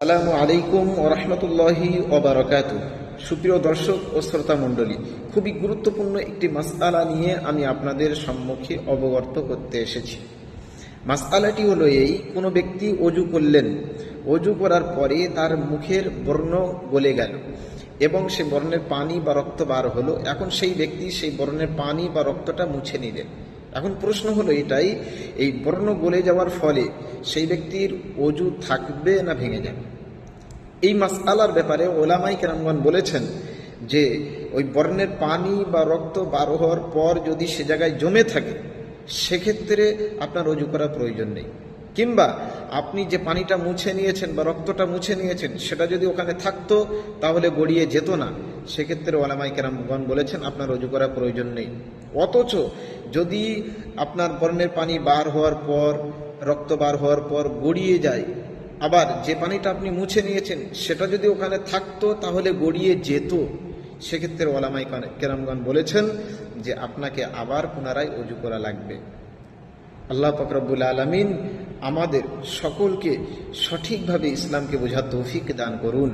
আসসালামু আলাইকুম ওয়া রাহমাতুল্লাহি ওয়া বারাকাতুহু। সুপ্রিয় দর্শক ও শ্রোতা মণ্ডলী, খুবই গুরুত্বপূর্ণ একটি মাসআলা নিয়ে আমি আপনাদের সম্মুখে অবগত করতে এসেছি। মাসআলাটি হলো এই: কোনো ব্যক্তি ওযু করলেন, ওযু করার পরে তার মুখের বর্ণ গলে গেল এবং সে বর্ণের পানি বা রক্ত বার হলো। এখন সেই ব্যক্তি সেই বর্ণের পানি বা রক্তটা মুছে নিলেন। এখন প্রশ্ন হলো এটাই, এই বর্ণ গলে যাওয়ার ফলে সেই ব্যক্তির ওযু থাকবে না ভেঙে যাবে? এই মাসআলার ব্যাপারে ওলামাই কেরামগণ বলেছেন যে ওই বর্ণের পানি বা রক্ত বার হওয়ার পর যদি সে জায়গায় জমে থাকে, সেক্ষেত্রে আপনার ওযু করার প্রয়োজন নেই। কিংবা আপনি যে পানিটা মুছে নিয়েছেন বা রক্তটা মুছে নিয়েছেন, সেটা যদি ওখানে থাকতো তাহলে গড়িয়ে যেত না, সেক্ষেত্রে ওলামাই কেরামগণ বলেছেন আপনার ওযু করার প্রয়োজন নেই। অথচ যদি আপনার বর্ণের পানি বার হওয়ার পর, রক্ত বার হওয়ার পর গড়িয়ে যায়, আবার যে পানিটা আপনি মুছে নিয়েছেন সেটা যদি ওখানে থাকতো তাহলে গড়িয়ে যেত, সেক্ষেত্রে ওলামাই কেরামগণ বলেছেন যে আপনাকে আবার পুনরায় ওযু করা লাগবে। আল্লাহ পাক রব্বুল আলামিন আমাদের সকলকে সঠিকভাবে ইসলামকে বোঝার তৌফিক দান করুন।